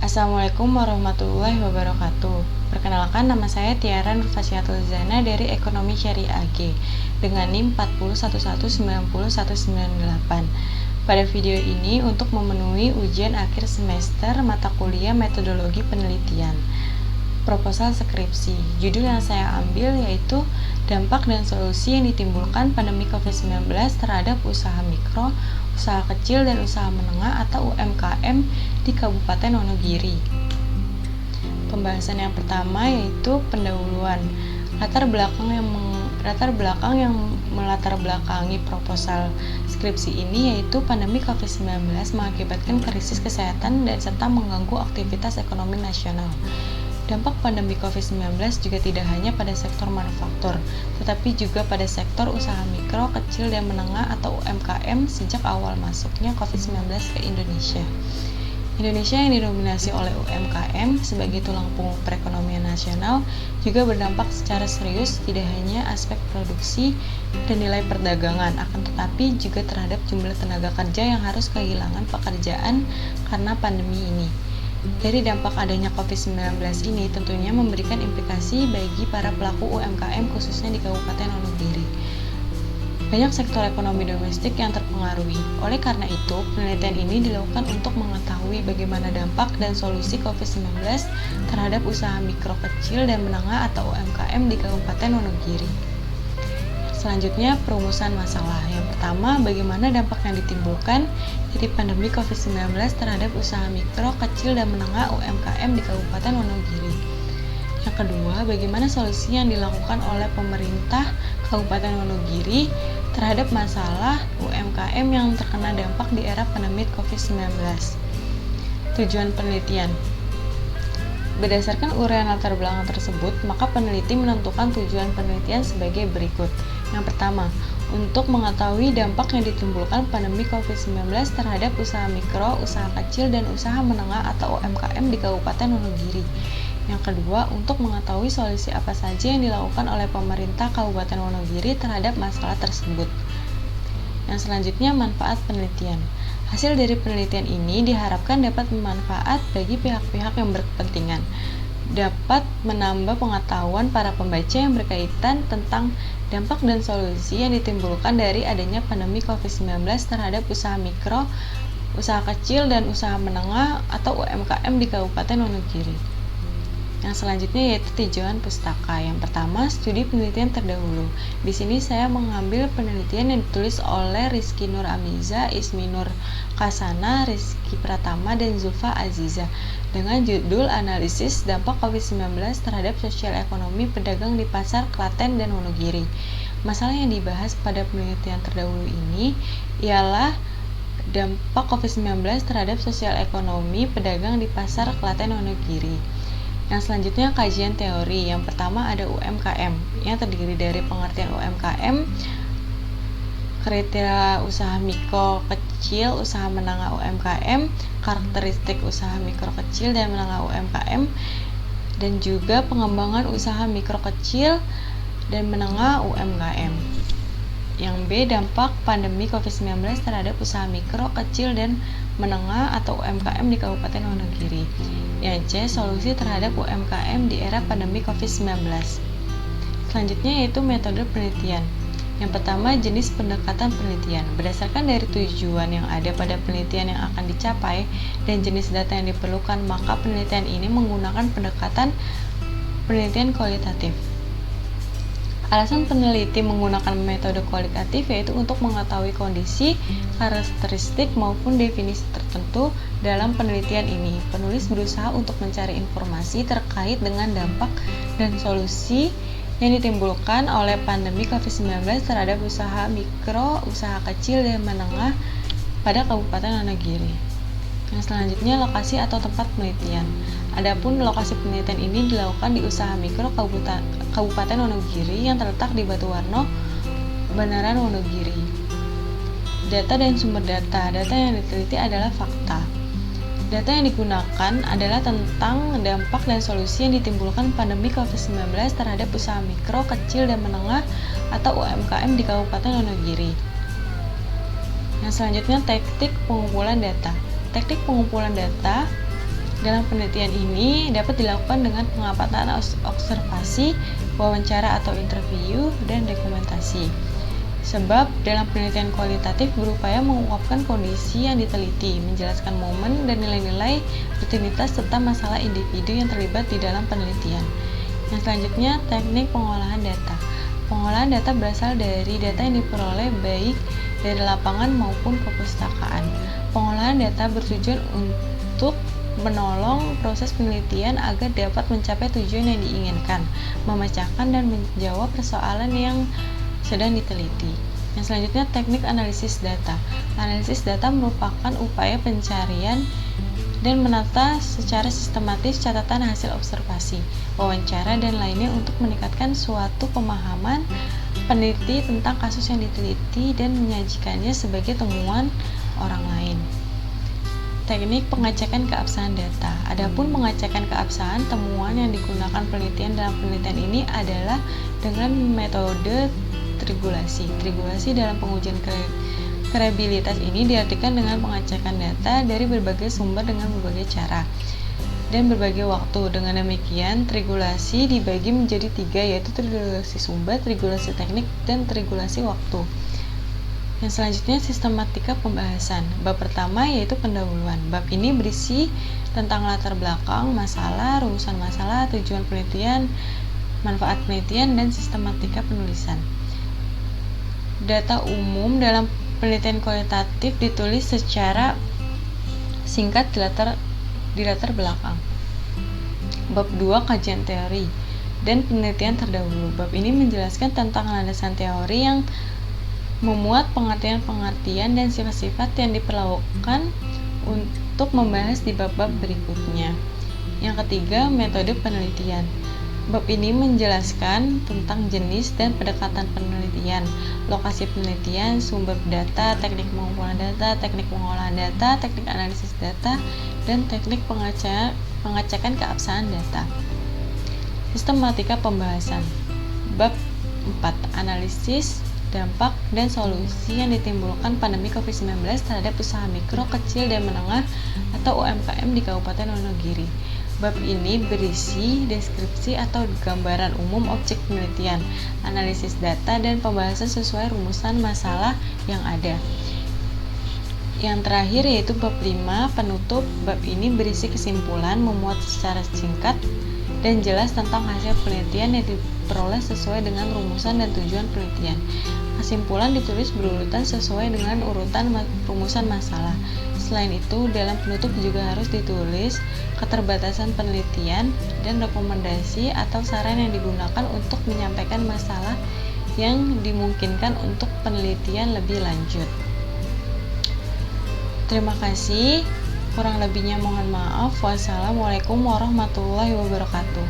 Assalamualaikum warahmatullahi wabarakatuh. Perkenalkan, nama saya Tiara Nurfasyatul Zana dari Ekonomi Syariah AG dengan NIM 401190198. Pada video ini untuk memenuhi ujian akhir semester mata kuliah metodologi penelitian proposal skripsi. Judul yang saya ambil yaitu dampak dan solusi yang ditimbulkan pandemi COVID-19 terhadap usaha mikro, usaha kecil dan usaha menengah atau UMKM di Kabupaten Wonogiri. Pembahasan yang pertama yaitu pendahuluan. Latar belakang yang melatar belakangi proposal skripsi ini yaitu pandemi COVID-19 mengakibatkan krisis kesehatan dan serta mengganggu aktivitas ekonomi nasional. Dampak pandemi COVID-19 juga tidak hanya pada sektor manufaktur, tetapi juga pada sektor usaha mikro, kecil, dan menengah atau UMKM sejak awal masuknya COVID-19 ke Indonesia. Indonesia yang didominasi oleh UMKM sebagai tulang punggung perekonomian nasional juga berdampak secara serius tidak hanya aspek produksi dan nilai perdagangan, akan tetapi juga terhadap jumlah tenaga kerja yang harus kehilangan pekerjaan karena pandemi ini. Dari dampak adanya COVID-19 ini tentunya memberikan implikasi bagi para pelaku UMKM khususnya di Kabupaten Wonogiri. Banyak sektor ekonomi domestik yang terpengaruhi. Oleh karena itu, penelitian ini dilakukan untuk mengetahui bagaimana dampak dan solusi COVID-19 terhadap usaha mikro kecil dan menengah atau UMKM di Kabupaten Wonogiri. Selanjutnya, perumusan masalah. Yang pertama, bagaimana dampak yang ditimbulkan dari pandemi COVID-19 terhadap usaha mikro, kecil, dan menengah UMKM di Kabupaten Wonogiri. Yang kedua, bagaimana solusi yang dilakukan oleh pemerintah Kabupaten Wonogiri terhadap masalah UMKM yang terkena dampak di era pandemi COVID-19. Tujuan penelitian. Berdasarkan uraian latar belakang tersebut, maka peneliti menentukan tujuan penelitian sebagai berikut. Yang pertama, untuk mengetahui dampak yang ditimbulkan pandemi COVID-19 terhadap usaha mikro, usaha kecil, dan usaha menengah atau UMKM di Kabupaten Wonogiri. Yang kedua, untuk mengetahui solusi apa saja yang dilakukan oleh pemerintah Kabupaten Wonogiri terhadap masalah tersebut. Yang selanjutnya, manfaat penelitian. Hasil dari penelitian ini diharapkan dapat bermanfaat bagi pihak-pihak yang berkepentingan, dapat menambah pengetahuan para pembaca yang berkaitan tentang dampak dan solusi yang ditimbulkan dari adanya pandemi COVID-19 terhadap usaha mikro, usaha kecil, dan usaha menengah atau UMKM di Kabupaten Wonogiri. Yang selanjutnya yaitu tujuan pustaka. Yang pertama, studi penelitian terdahulu. Di sini saya mengambil penelitian yang ditulis oleh Rizky Nur Amiza, Ismi Nur Kasana, Rizky Pratama, dan Zulfa Aziza dengan judul Analisis Dampak COVID-19 terhadap Sosial Ekonomi Pedagang di Pasar Klaten dan Wonogiri. Masalah yang dibahas pada penelitian terdahulu ini ialah dampak COVID-19 terhadap sosial ekonomi pedagang di Pasar Klaten Wonogiri. Yang selanjutnya kajian teori. Yang pertama ada UMKM yang terdiri dari pengertian UMKM, kriteria usaha mikro kecil, usaha menengah UMKM, karakteristik usaha mikro kecil dan menengah UMKM, dan juga pengembangan usaha mikro kecil dan menengah UMKM. Yang B, dampak pandemi COVID-19 terhadap usaha mikro, kecil, dan menengah atau UMKM di Kabupaten Wonogiri. Yang C, solusi terhadap UMKM di era pandemi COVID-19. Selanjutnya yaitu metode penelitian. Yang pertama, jenis pendekatan penelitian. Berdasarkan dari tujuan yang ada pada penelitian yang akan dicapai dan jenis data yang diperlukan, maka penelitian ini menggunakan pendekatan penelitian kualitatif. Alasan peneliti menggunakan metode kualitatif yaitu untuk mengetahui kondisi, karakteristik, maupun definisi tertentu dalam penelitian ini. Penulis berusaha untuk mencari informasi terkait dengan dampak dan solusi yang ditimbulkan oleh pandemi COVID-19 terhadap usaha mikro, usaha kecil, dan menengah pada Kabupaten Wonogiri. Yang selanjutnya, lokasi atau tempat penelitian. Adapun lokasi penelitian ini dilakukan di usaha mikro Kabupaten Wonogiri yang terletak di Batuwarno, Banaran, Wonogiri. Data dan sumber data. Data yang diteliti adalah fakta. Data yang digunakan adalah tentang dampak dan solusi yang ditimbulkan pandemi COVID-19 terhadap usaha mikro, kecil, dan menengah atau UMKM di Kabupaten Wonogiri. Yang selanjutnya, teknik pengumpulan data. Teknik pengumpulan data Dalam penelitian ini dapat dilakukan dengan pengamatan observasi, wawancara atau interview, dan dokumentasi. Sebab dalam penelitian kualitatif berupaya mengungkapkan kondisi yang diteliti, menjelaskan momen dan nilai-nilai rutinitas serta masalah individu yang terlibat di dalam penelitian. Yang selanjutnya, teknik pengolahan data. Pengolahan data berasal dari data yang diperoleh baik dari lapangan maupun perpustakaan. Pengolahan data bertujuan untuk menolong proses penelitian agar dapat mencapai tujuan yang diinginkan, memecahkan dan menjawab persoalan yang sedang diteliti. Yang selanjutnya, teknik analisis data. Analisis data merupakan upaya pencarian dan menata secara sistematis catatan hasil observasi, wawancara, dan lainnya untuk meningkatkan suatu pemahaman peneliti tentang kasus yang diteliti dan menyajikannya sebagai temuan orang lain. Teknik pengecekan keabsahan data. Adapun pengecekan keabsahan temuan yang digunakan penelitian dalam penelitian ini adalah dengan metode tribulasi. Tribulasi dalam pengujian kredibilitas ini diartikan dengan pengecekan data dari berbagai sumber dengan berbagai cara dan berbagai waktu. Dengan demikian, tribulasi dibagi menjadi 3, yaitu tribulasi sumber, tribulasi teknik, dan tribulasi waktu. Yang selanjutnya, sistematika pembahasan. Bab pertama yaitu pendahuluan. Bab ini berisi tentang latar belakang masalah, rumusan masalah, tujuan penelitian, manfaat penelitian, dan sistematika penulisan. Data umum dalam penelitian kualitatif ditulis secara singkat di latar belakang. Bab 2, kajian teori dan penelitian terdahulu. Bab ini menjelaskan tentang landasan teori yang memuat pengertian-pengertian dan sifat-sifat yang diperlakukan untuk membahas di bab-bab berikutnya. Yang ketiga, metode penelitian. Bab ini menjelaskan tentang jenis dan pendekatan penelitian, lokasi penelitian, sumber data, teknik pengumpulan data, teknik pengolahan data, teknik analisis data, dan teknik pengecekan keabsahan data. Sistematika pembahasan. Bab 4, analisis dampak dan solusi yang ditimbulkan pandemi COVID-19 terhadap usaha mikro, kecil, dan menengah atau UMKM di Kabupaten Wonogiri. Bab ini berisi deskripsi atau gambaran umum objek penelitian, analisis data, dan pembahasan sesuai rumusan masalah yang ada. Yang terakhir yaitu bab 5, penutup. Bab ini berisi kesimpulan, memuat secara singkat dan jelas tentang hasil penelitian yang diperoleh sesuai dengan rumusan dan tujuan penelitian. Kesimpulan ditulis berurutan sesuai dengan urutan rumusan masalah. Selain itu, dalam penutup juga harus ditulis keterbatasan penelitian dan rekomendasi atau saran yang digunakan untuk menyampaikan masalah yang dimungkinkan untuk penelitian lebih lanjut. Terima kasih. Kurang lebihnya mohon maaf. Wassalamualaikum warahmatullahi wabarakatuh.